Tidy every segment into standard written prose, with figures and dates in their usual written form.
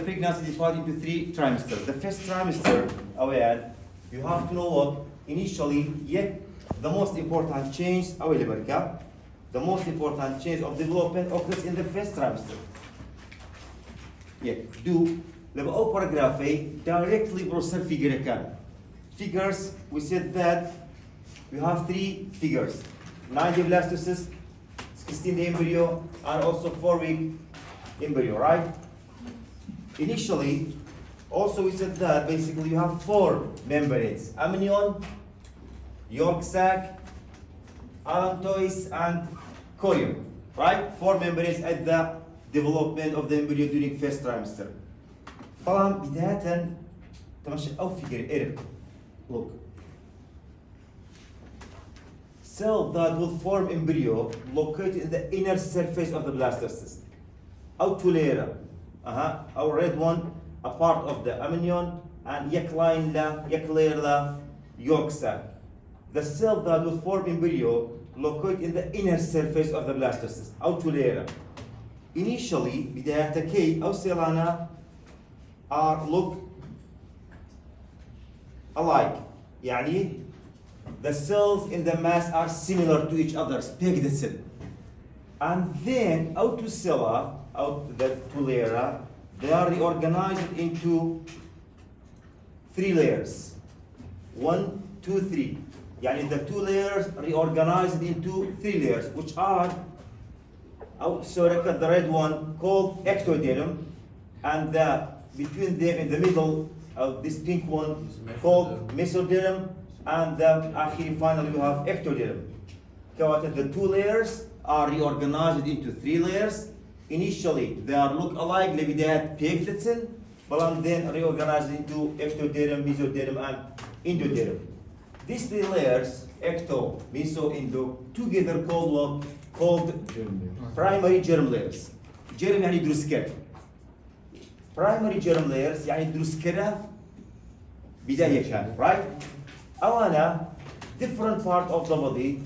Pregnancy divided into 3 trimesters. The first trimester, aware, you have to know what initially, the most important change, the most important change of development occurs in the first trimester. لما أول paragraph directly process figure can. Figures, we said that we have 3 figures: 9-day blastocyst, 16-day embryo, and also 4-week embryo, right? Initially, also we said that basically you have 4 membranes: amnion, yolk sac, allantois, and chorion, right? 4 membranes at the development of the embryo during first trimester. طبعا بداية تمشي أو figure look, cell that will form embryo located in the inner surface of the blastocyst. أو two layer, our red one, a part of the amnion, and yak layer yolk sac. The cell that will form embryo located in the inner surface of the blastocyst. أو two layer. Initially, بداية كي أو سيلانا look alike. يعني the cells in the mass are similar to each other, pegged cell. And then out to cella, out the two layers, they are reorganized into 3 layers. 1, 2, 3. يعني the 2 layers reorganized into 3 layers, which are the red one called ectoderm, and between them in the middle of this pink one called mesoderm, and finally we have ectoderm. The 2 layers are reorganized into 3 layers. Initially they are look alike لبداية بيكتسل, but then reorganized into ectoderm, mesoderm, and endoderm. These 3 layers, ecto, meso, endo, together called what? Called primary germ layers. Germ يعني دروسكر. Primary germ layers يعني دروسكرة بداية كان, right? أولا different part of the body,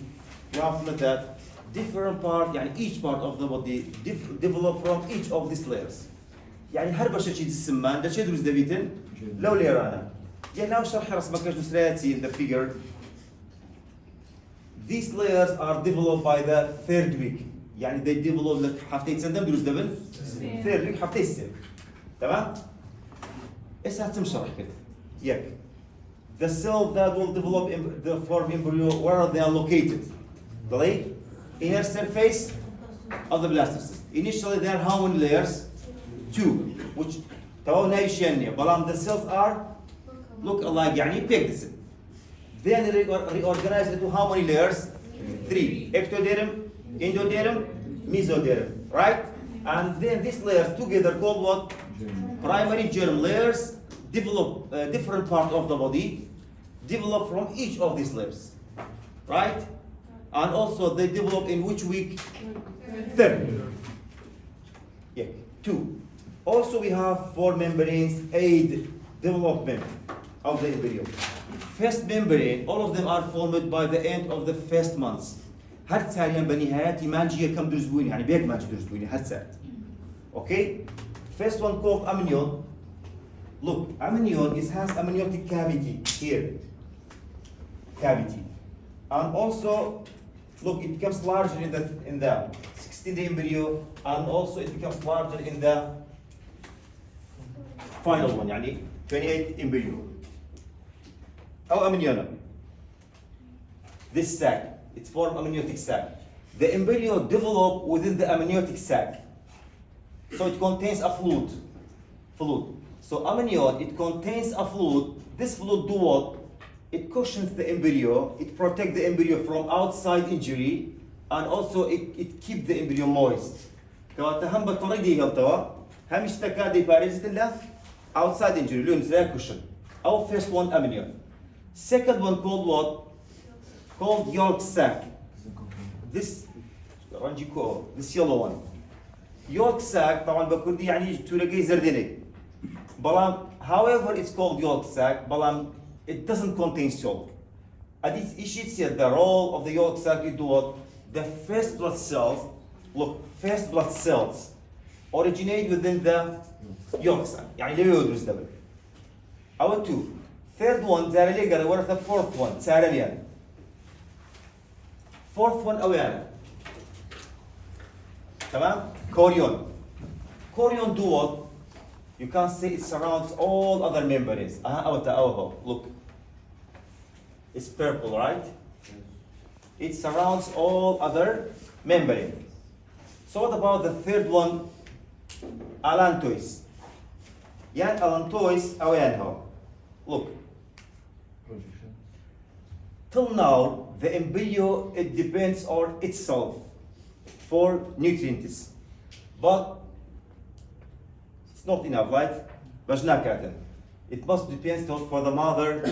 you have to look at different part, يعني each part of the body develop from each of these layers. يعني هربشة شيء السمان ده شيء دروس دبيتن لو ليرانا. يعني لو شرح رسمك دوسراتي in the figure. These layers are developed by the 3rd week. يعني they develop لك حفتين سندم دروس دبل 3rd week حفتين سنة. تمام؟ إيش هتمشرح كده؟ The cell that will develop the form embryo, where are they located? The inner surface of the blastocyst. Initially there are how many layers? 2, which the cells are look alike, يعني pegged. Then reorganized into how many layers? 3. Ectoderm, endoderm, mesoderm, right? And then these layers together called what? Primary germ layers develop different part of the body, develop from each of these layers, right? And also they develop in which week? 3rd. 2. Also we have 4 membranes aid development of the embryo. First membrane, all of them are formed by the end of the first months. هاد ساريا بنهاية مانجية كم درزبوني يعني بيك مانجي درزبوني هاد سار. Okay? First one called amnion. Look, amnion has amniotic cavity here. Cavity. And also, look, it becomes larger in the 16-day embryo, and also it becomes larger in the final one, يعني 28 embryo. أو amnion. This sac, it's formed amniotic sac. The embryo develops within the amniotic sac. So it contains a fluid. So amnion, it contains a fluid. This fluid do what? It cushions the embryo, it protects the embryo from outside injury, and also it keeps the embryo moist. كواتهم بطريقة هالتوا هم يشتكى بارزة الله outside injury لون زي cushion. Our first one amnion. Second one called what? Called yolk sac. This yellow one. Yolk sac طبعا بكردي يعني تلاقي زرديني. However, it's called yolk sac, it doesn't contain yolk. And it's the role of the yolk sac is what? The first blood cells originate within the yolk sac. يعني ليه يدرس دبل. Our two. Third one زارلي قال ورث the fourth one سارليان. Fourth one أويانا. تمام؟ Chorion. Chorion do what? You can't say it surrounds all other membranes. Look. It's purple, right? It surrounds all other membranes. So what about the third one? Allantois. يعني allantois أويانها. Look. Till now, the embryo, it depends on itself for nutrients. But it's not enough, right? It must depend for the mother,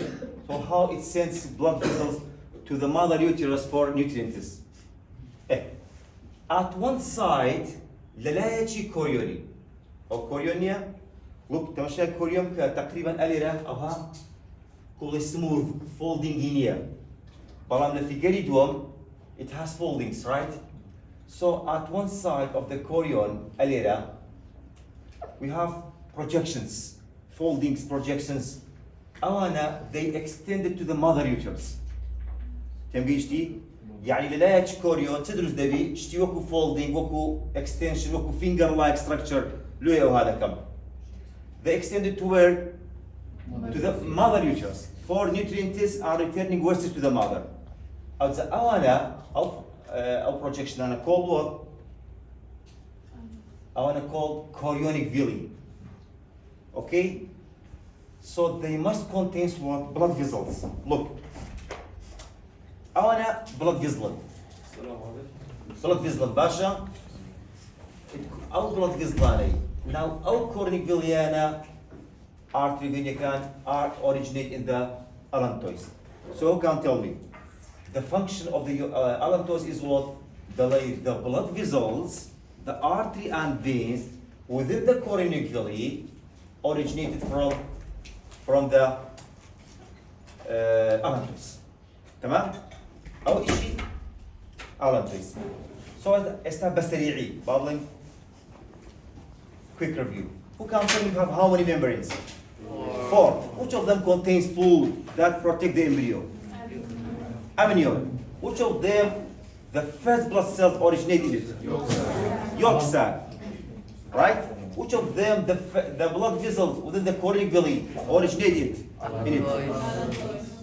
so how it sends blood vessels to the mother uterus for nutrients. At one side, للايتشي كوريوني أو كوريونيا. Look, تمشي كوريوم تقريبا أليرة أو ها كل smooth folding linear. But the figure دوم, it has foldings, right? So at one side of the chorion alera, we have projections, foldings, projections. Awana, they extended to the mother uterus. تمجيشتي؟ يعني للايتش chorion تدرس دبي شتي وكو folding وكو extension وكو finger-like structure لويا وهذا كم. They extended to where? To the mother uterus. For nutrients are returning versus to the mother. أوانا أو projection أنا called what? أوانا called chorionic villi. Okay? So they must contain what? Blood vessels. Look. أوانا blood vessel. Blood vessel باشا. أو blood vessel. Now أو chorionic villi أنا artery villi can originate in the allantois. So who can tell me? The function of the allantois is what? The blood vessels, the artery and veins within the chorionic villi originated from the allantois. تمام؟ أول شيء allantois. So esta بسريعي. Babbling. Quick review. Who can tell me you have how many membranes? 4. Which of them contains fluid that protect the embryo? Amnion. Which of them the first blood cells originate in it? Yolk sac. Right? Which of them the blood vessels within the chorionic villi originate in it?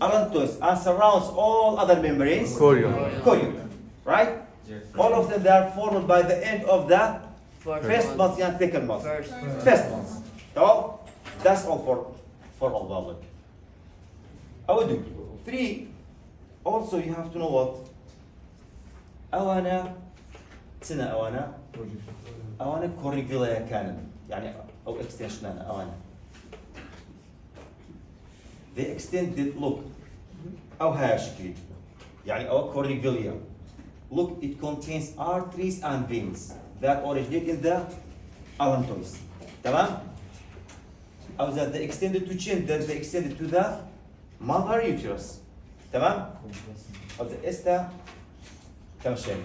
Allantois and surrounds all other membranes. Chorion. Right? Yes. All of them they are formed by the end of the first month and second month. First month. So that's all for all the other. I will do 3. Also, you have to know what? أوانا chorionic villi كان يعني أو extension أوانا. They extended. Look. أو هاي شكل. يعني أو chorionic villi. Look, it contains arteries and veins that originate in the allantois. تمام? أو that they extended to chin, then they extended to the mother uterus. تمام؟ أو إستا كم شيء؟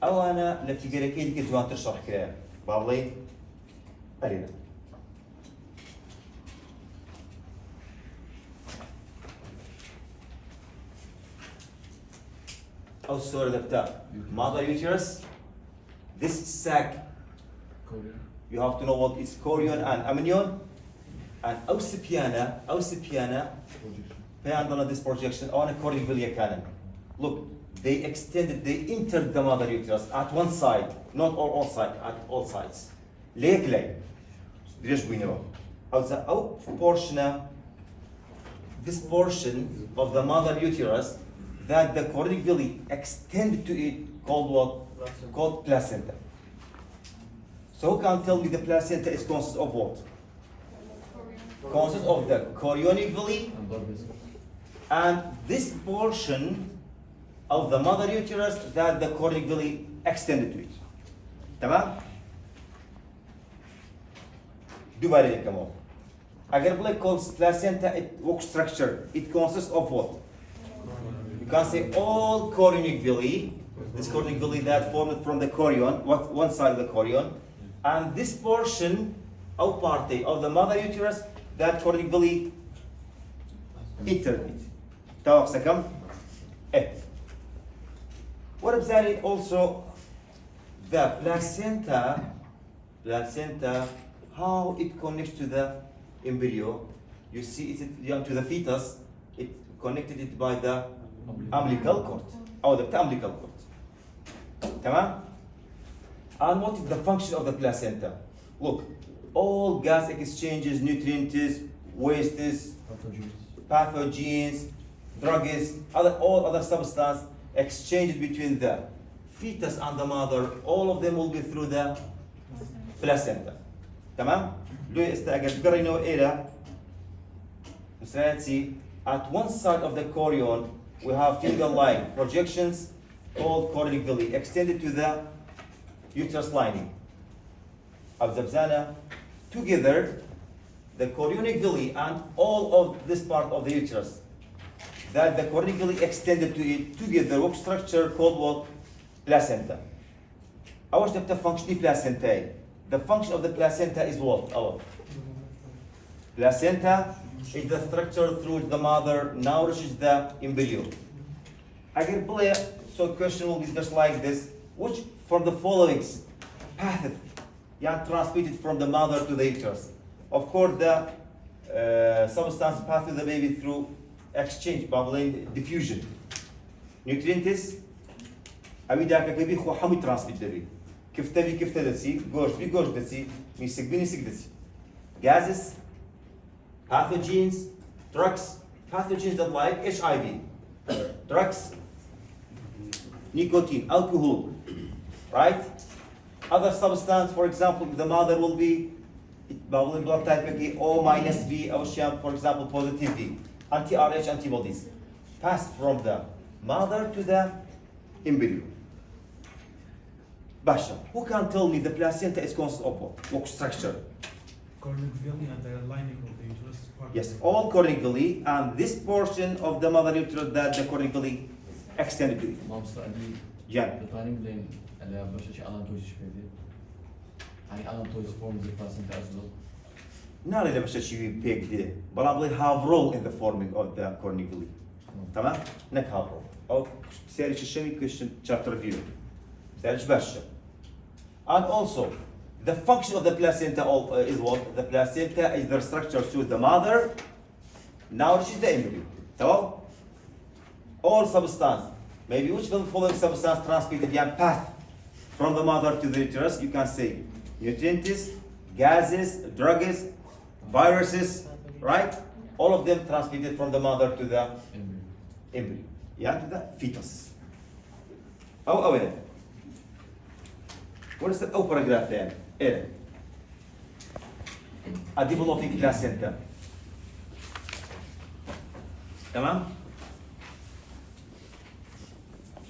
أو أنا لفتقرأ كي ديك جوان تشرح كذا بابلي أرينا. أو الصورة لبتا mother uterus. This sac. You have to know what is chorion and amnion. And أوسبيانا pay on this projection on a chorionic villi cannon. Look, they extended, they entered the mother uterus at one side, not all sides, at all sides. ليه؟ ليش بينهم؟ أو portion, this portion of the mother uterus that the chorionic villi extended to it called what? Called placenta. So who can tell me the placenta is consists of what? Consists of the chorionic villi and this portion of the mother uterus that the chorionic villi extended to it. تمام؟ دوباره كمان. أگر بلا calls placenta work structure, it consists of what? You can say all chorionic villi. This chorionic villi that formed from the chorion, one side of the chorion, and this portion or party of the mother uterus that chronically entered it. توقف سكم. What about also the placenta, how it connects to the embryo? You see it to the fetus, it connected it by the umbilical cord, or the umbilical cord. Tamam? And what is the function of the placenta? Look, all gas exchanges, nutrients, wastes, pathogens, drugs, all other substances exchanged between the fetus and the mother, all of them will be through the placenta. تمام؟ لو استقرينه إلى at one side of the chorion we have finger line projections called chorionic villi extended to the uterus lining of the vagina. Together, the chorionic villi and all of this part of the uterus that the chorionic villi extended to it together work structure called what? Placenta. أول شيء function placentae. The function of the placenta is what? Placenta is the structure through which the mother nourishes the embryo. Again, so question will be just like this. Which from the following path transmitted from the mother to the uterus? Of course, the substance pass to the baby through exchange, bubbling, diffusion. Nutrients, أبيدك كبي خو حمي transmit baby. كيف تدسي gosh دسي ميسك دسي. Gases, pathogens, drugs, pathogens that like HIV, drugs, nicotine, alcohol, right? Other substance, for example, the mother will be bubbling blood type O minus V, for example, positive V, anti-RH antibodies, pass from the mother to the embryo. Basha, who can tell me the placenta is consist of what structure? Chorionic villi and the lining of the uterus. Yes, all chorionic villi and this portion of the mother uterus that the chorionic villi extended to it. Yeah. The lining lane اللي باش شيء allantois شوية. يعني allantois forms the placenta as well. Not really باش شيء big deal, but I believe have role in the forming of the chorionic villi. تمام؟ نك have role. أو سيرش الشيء question chapter review. سيرش باشا. And also, the function of the placenta is what? The placenta is the structure to the mother, nourishes the embryo. So, all substance, maybe which of the following substance transmitted path from the mother to the uterus? You can say nutrients, gases, drugs, viruses, right? All of them transmitted from the mother to the embryo. To the fetus. أولا. What is the paragraph then? A developing placenta. تمام؟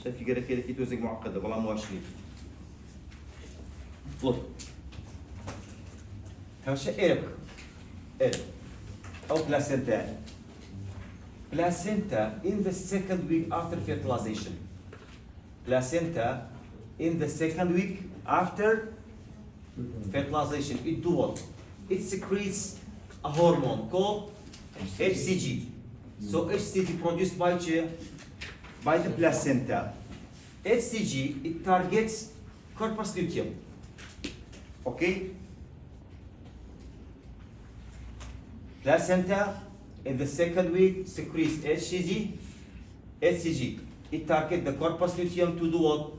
شايف في كده في توزيق معقدة والله مو عشرين. Look. هالشيء أو placenta. Placenta in the second week after fertilization. Placenta in the second week after fertilization, it do what? It secretes a hormone called HCG. So HCG produced by the placenta. HCG, it targets corpus luteum. Okay? Placenta in the second week secretes HCG. It targets the corpus luteum to do what?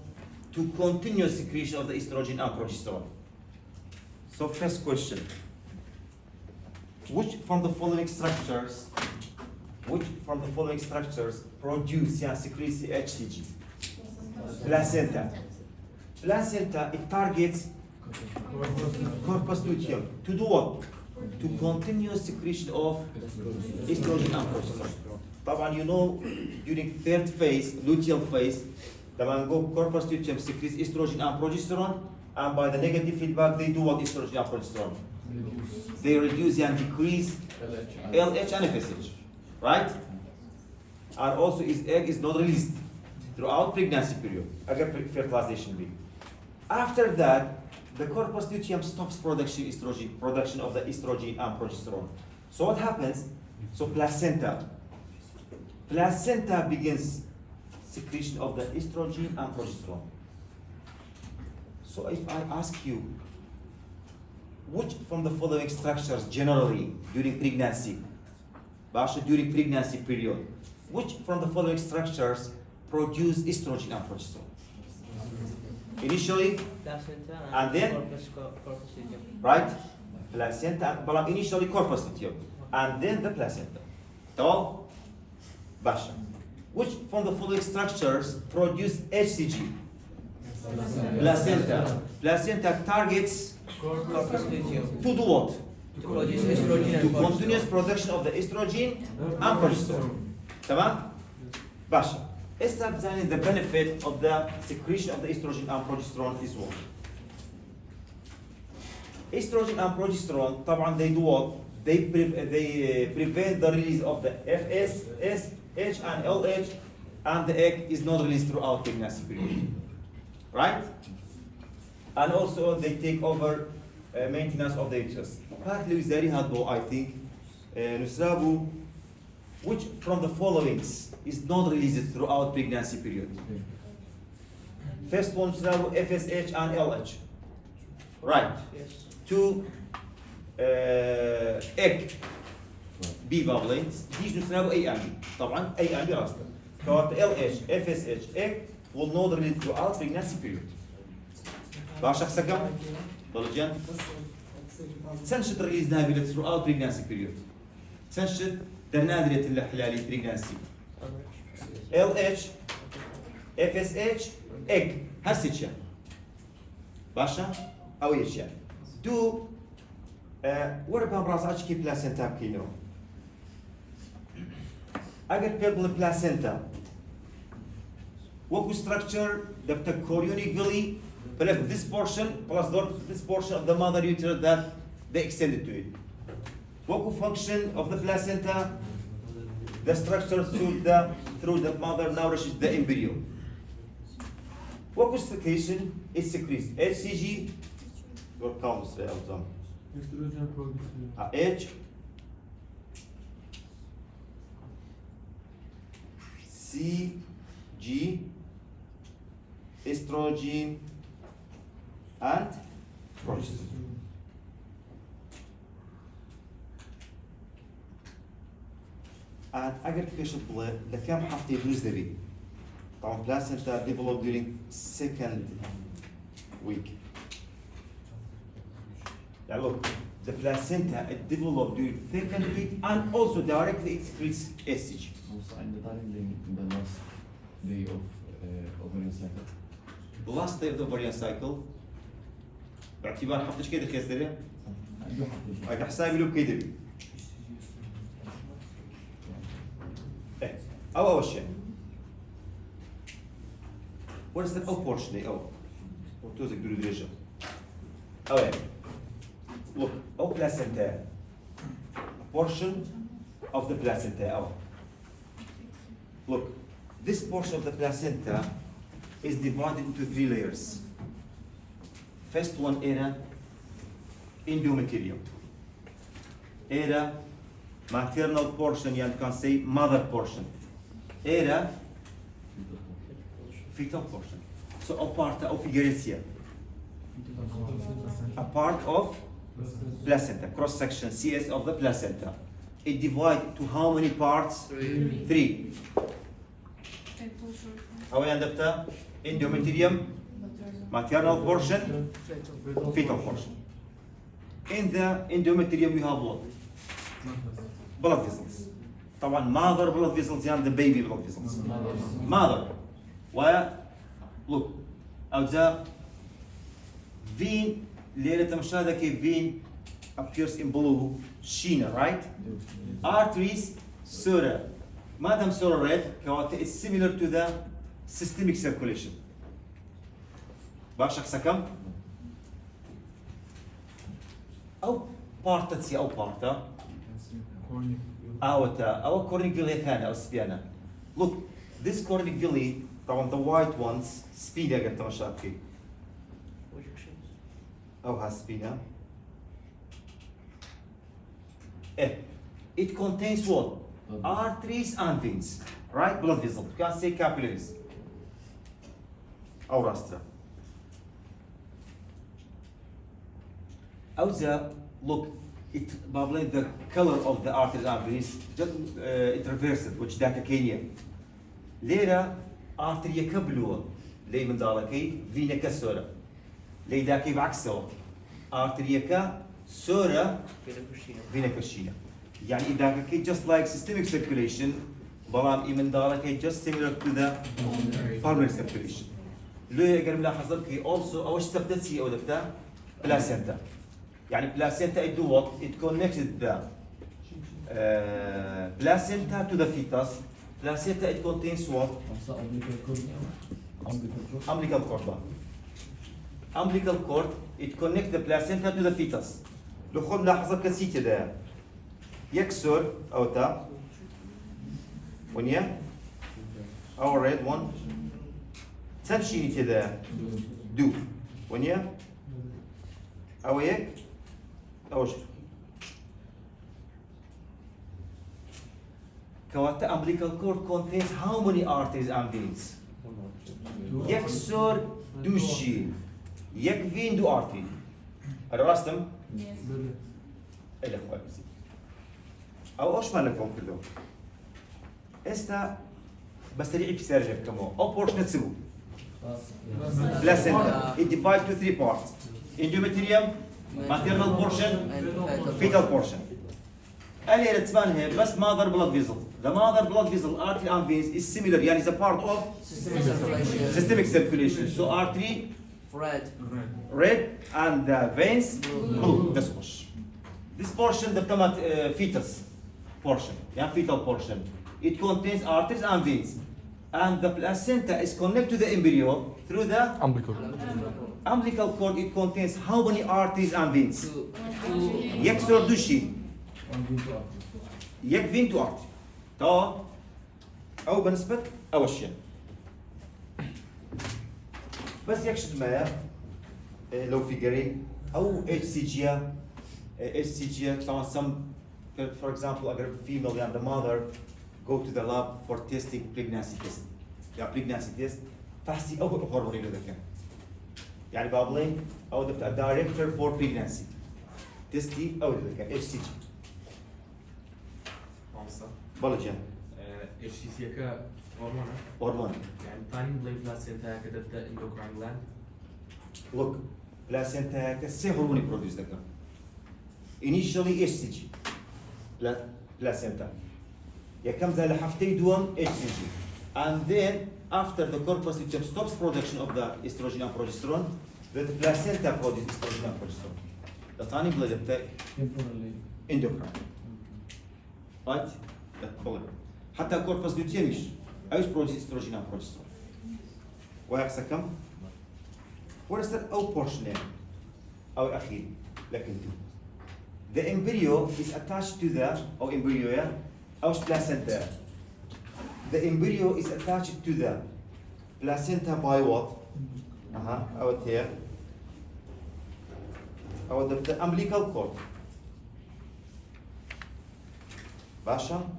To continue secretion of the estrogen and progesterone. So first question, which from the following structures produce secretes HCG? Placenta. Placenta, it targets corpus luteum to do what? To continue secretion of estrogen and progesterone. طبعا you know during third phase, luteal phase, the corpus luteum secretes estrogen and progesterone, and by the negative feedback, they do what estrogen and progesterone? They reduce and decrease LH and FSH, right? And also, his egg is not released throughout pregnancy period, again fertilization week. After that, the corpus luteum stops production of the estrogen and progesterone. So what happens? So placenta begins secretion of the estrogen and progesterone. So if I ask you, which from the following structures generally during pregnancy, during pregnancy period, which from the following structures produce estrogen and progesterone? Initially, Placenta and then? corpus luteum. right? Placenta, but initially corpus luteum, and then the placenta. تمام؟ باشا. Which from the following structures produce HCG? Placenta. Placenta targets Corpus luteum. to do what? To produce estrogen To and continuous progesterone. production of the estrogen and progesterone. تمام؟ باشا. Establishing the benefit of the secretion of the estrogen and progesterone is what? Estrogen and progesterone, طبعا they do what? They prevent the release of the FSH and LH, and the egg is not released throughout pregnancy period. Right? And also they take over maintenance of the uterus. Partly with Zarihadbo, I think, Nusrabu, which from the followings is not released throughout pregnancy period? First one, Nusrabu, FSH and LH. Right. Yes. Two, egg B bubblings. these نسميها A and B. طبعا A and B راستا. كوات LH, FSH, egg will not release throughout pregnancy period. باشا سكم ضلجان سنشد ريليز نابلة throughout pregnancy period. سنشد درنادرية الحلالي pregnancy. LH, FSH, egg هالسيتشا. باشا أو يشيا. Do what about brass açki placenta kino? Agar pebble placenta. What structure the chorionic villi plus this portion plus this portion of the mother uterus that they extended to it. What function of the placenta? The structure through the mother nourishes the embryo. What secretion? It secretes HCG. Or counts the outcome. Estrogen progesterone. H C G estrogen and progesterone. And aggregation blood the كم حفتي يدوز دبي طبعا placenta developed during second week. Now look, the placenta it developed during second week and also directly it secretes SH. Also, and the time in the last day of ovarian cycle. The last day of the ovarian cycle باعتبار حفتش كده خيستري هاي حسابي له كده أول شيء what is the أو portion دي أو توزك دوري درجة أوين look أو placenta a portion of the placenta أو look this portion of the placenta is divided into 3 layers. First one era endometrium. Era maternal portion, you can say mother portion. Era fetal portion. So a part of Figuerecia. A part of placenta, cross section, CS of the placenta. It divides to how many parts? 3. How we end up to endometrium, maternal portion, fetal portion. In the endometrium we have what? Blood vessels. طبعا mother blood vessels and the baby blood vessels. Mother. Why? Look. أو the vein ليلة مشاهدة كيف vein appears in blue sheena, right? Arteries سورة. ما دام سورة red كواتي is similar to the systemic circulation. باشا سكم أو بارتتسي أو بارتا أو cornic villi ثانية أو سبيانا. Look, this cornic villi طبعا the white ones speed أقدر تمشى فيه. أو هاسبينا. It contains what? Arteries and veins, right? Blood vessels. You can say capillaries. أو rastra. أو look, it probably the color of the arteries and veins just it reversed, which that كينيا. ليرة artery كبلوه لي من ذلك فينا كسورة. لي داكي بعكسه artery كسورة فينا كشينا. يعني إذا كي just like systemic circulation بلام إيمن ذلك just similar to the pulmonary circulation. لو يقدر ملاحظ لك also أوش تبتسي أو دكتا placenta. يعني placenta it do what? It connected the placenta to the fetus. Placenta it contains what? Umbilical cord. Umbilical cord it connects the placenta to the fetus. لو خد ملاحظة كسيتي ده يكسر أو تا ونيا أو red one تمشي كذا do ونيا أو يك أو شو كواتا umbilical cord contains how many arteries and veins يكسر دو شي يك فين دو artery الرسم إلى خالص أو إيش مالكم كله إستا بس تريعي بسرجة كمان أو portion تسوي placenta it divides to 3 parts endometrium maternal portion fetal portion اللي رتبانها بس mother blood vessel the mother blood vessel artery and veins is similar يعني is a part of systemic circulation so artery red and the veins blue this push this portion the fetus portion يعني fetal portion it contains arteries and veins and the placenta is connected to the embryo through the umbilical cord it contains how many arteries and veins يكسر دوشي يكفين تو artery تا أو بالنسبة أول شيء بس يكشف ما لو في قري أو HCG طبعا some for example أقرب female and the mother go to the lab for testing pregnancy test يعني pregnancy test فحسي أول هرموني لذا كان يعني بابلين أو the director for pregnancy تستي أو لذا كان HCG بلجان HCC كا هرمون يعني ثاني بلاي بلاسينتا كده اندوكراين جلاند look placenta كسي هرموني produce ذا كان initially HCG placenta يكمل زي لحفتي دوم HCG and then after the corpus luteum stops production of the estrogen and progesterone the placenta produces estrogen and progesterone the tiny blood بتاعي endocrine right that blood حتى corpus luteum ايش produce estrogen and progesterone ويحصل كم ورثة أو portion يعني أو أخير لكن the embryo is attached to the أو embryo yeah أو placenta the embryo is attached to the placenta by what out here أو the umbilical cord باشا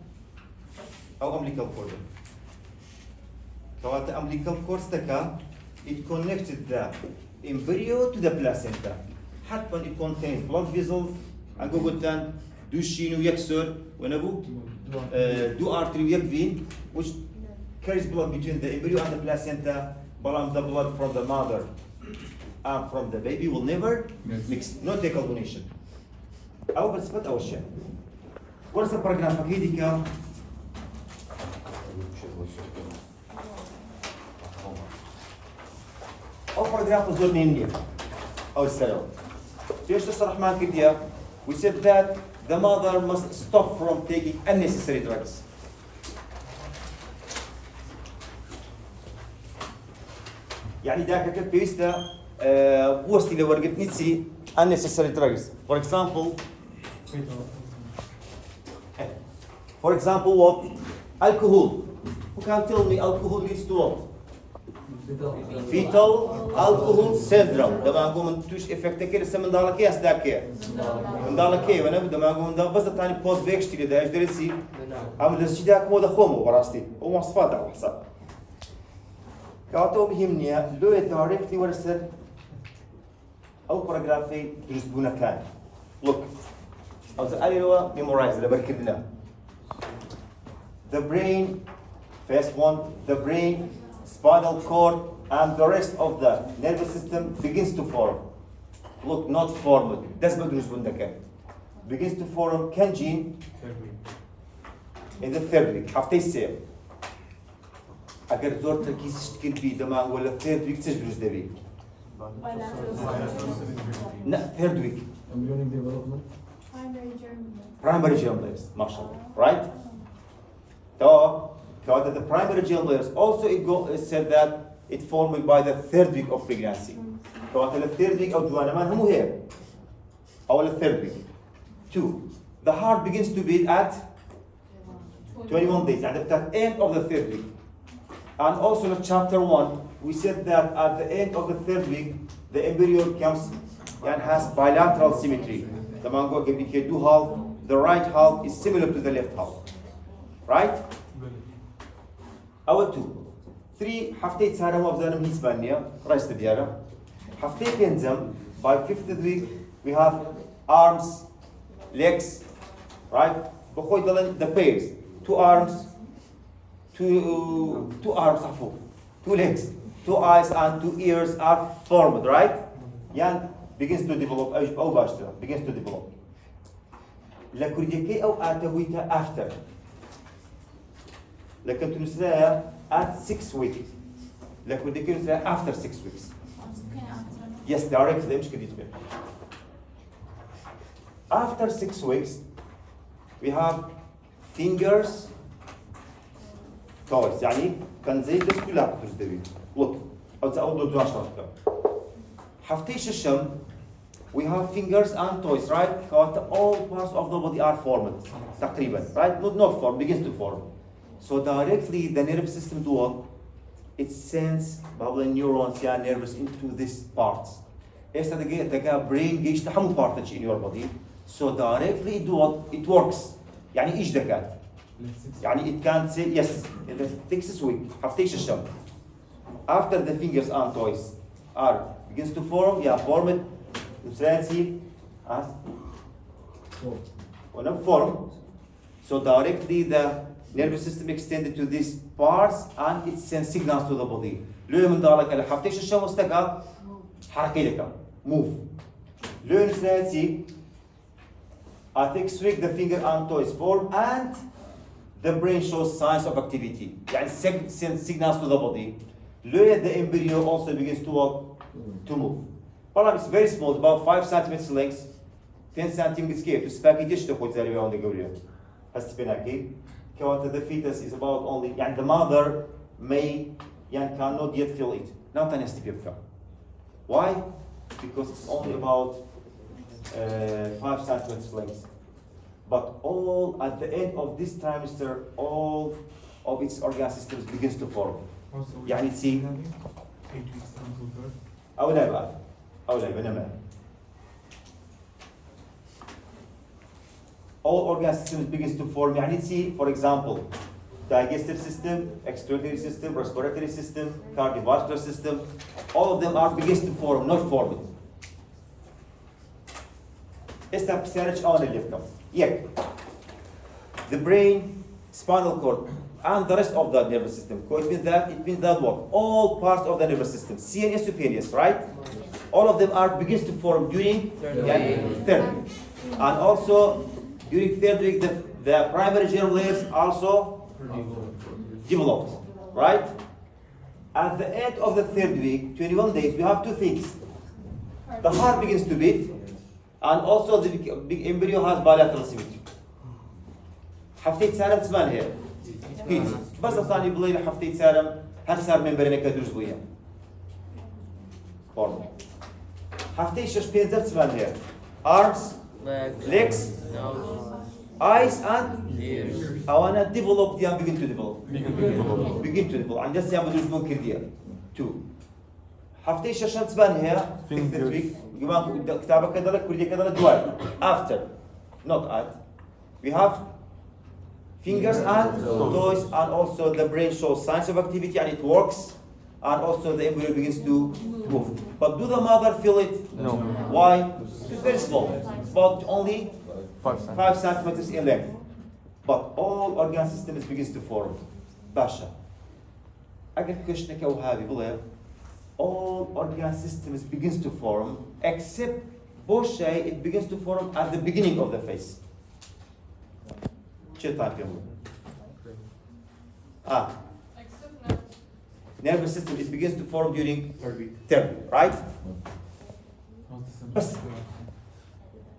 أو umbilical cord كواتا umbilical cord استكا it connected the embryo to the placenta حتى it contains blood vessels أقول قلتان دوشين ويكسر ونبو do artery ويكفين which carries blood between the embryo and the placenta but the blood from the mother and from the baby will never mix no decombination أو بالنسبة أول شيء ورثة باراجراف أكيد كا أو باراجراف زور نيمنيا أو السلام ليش تصرح ما كديا we said that the mother must stop from taking unnecessary drugs. يعني ذاك كبيستا بوستي لو ورقت نتسي unnecessary drugs. For example what? Alcohol. Who can tell me alcohol leads to what? fetal alcohol syndrome. دما نقول من توش إفكت كده سمن دالك يا سداك يا من دالك يا وأنا دما نقول من دال بس تاني بوست بيكشتري ده إيش درسي عم درسي داك مو دخومه براستي هو مواصفات على حساب كاتو بهمني لو دايركتلي ورسل أو باراجرافي درس بونا كان look أو سألي لو memorize لبركبنا the brain first one the brain spinal cord and the rest of the nervous system begins to form look not formed that's ما درس بونا كان begins to form كان جين in the third week حفتي السير أجر زور تركيز تشتكل بيه دمان ولا third week تجبرز دبي لا third week Embryonic development. primary germ layers ما شاء الله right so the primary germ layers also it said that it formed by the third week of pregnancy so the third week of جوانا man هم here أو the third week 2 the heart begins to beat at 21 days at the end of the third week and also in chapter 1 we said that at the end of the third week the embryo comes and has bilateral symmetry the mango can be two half the right half is similar to the left half right our 2 3 حفتي تسارة وابزانم هيسبانيا رئيس ديارة حفتي بينزم by 5th week we have arms legs right بخوي دلن the pairs 2 arms two arms عفوا 2 legs 2 eyes and 2 ears are formed right يعني begins to develop أو باشتر begins to develop لكرديكي أو آتويتا after لكن تنسرها at 6 weeks لكرديكي نسرها after 6 weeks yes directly مش كديت بيه after 6 weeks we have fingers toys يعني كان زي بس كلها بتجدبي look أو تأودو دواشة حفتيش الشم we have fingers and toys right all parts of the body are formed تقريبا right not formed begins to form so directly the nervous system do what it sends bubble neurons yeah nervous into these parts إيش تلقى brain جيش تحمل part in your body so directly do what it works يعني إيش دكات يعني it can say yes in the 6th week حفتيش الشم after the fingers and toys are begins to form yeah formed نسرانسي as form so directly the nervous system extended to these parts and it sends signals to the body لو من دارك اللي حفتيش الشم واستقى حركي لك move لو نسرانسي at 6th week the finger and toes form and the brain shows signs of activity يعني sends signals to the body the embryo also begins to walk to move Problem is very small about 5 centimeters length 10 centimeters scale to spackage to put the on the embryo has to be okay the fetus is about only and the mother may and cannot yet feel it not an STP why because it's only about 5 centimeters length but all at the end of this trimester all of its organ systems begins to form يعني تسي أو لا بقى أو لا بنما all organ systems begins to form يعني تسي for example digestive system excretory system respiratory system cardiovascular system all of them are begins to form not formed إستا بسيرش أو نلفكم يك the brain spinal cord and the rest of the nervous system so it means that what all parts of the nervous system CNS superiors right all of them are begins to form during third week and also during third week the primary germ layers also developed right at the end of the third week 21 days we have two things the heart begins to beat and also the big embryo has bilateral symmetry حفتيت سالم تسمان هي هيت بس أصاني بلاي حفتيت سالم هل صار من برينا كدرس بويا form حفتيت شش بينزر تسمان هي arms legs eyes and ears أو أنا develop ديان begin to develop begin to develop عن جالس يعمل درس بون كرديا 2 هفتي شاشة تبان هي Fingers. جماعة كتابة كذا كل كذا دوال after not at we have fingers and toes and also the brain shows signs of activity and it works and also the embryo begins to move but do the mother feel it? No. Why? It's very small but only 5 5 centimeters in length but all organ systems begins to form Basha أجل كشنك أو هذه بلا all organ systems begins to form except Boshay it begins to form at the beginning of the face شو type يوم nervous system it begins to form during third week right How's the بس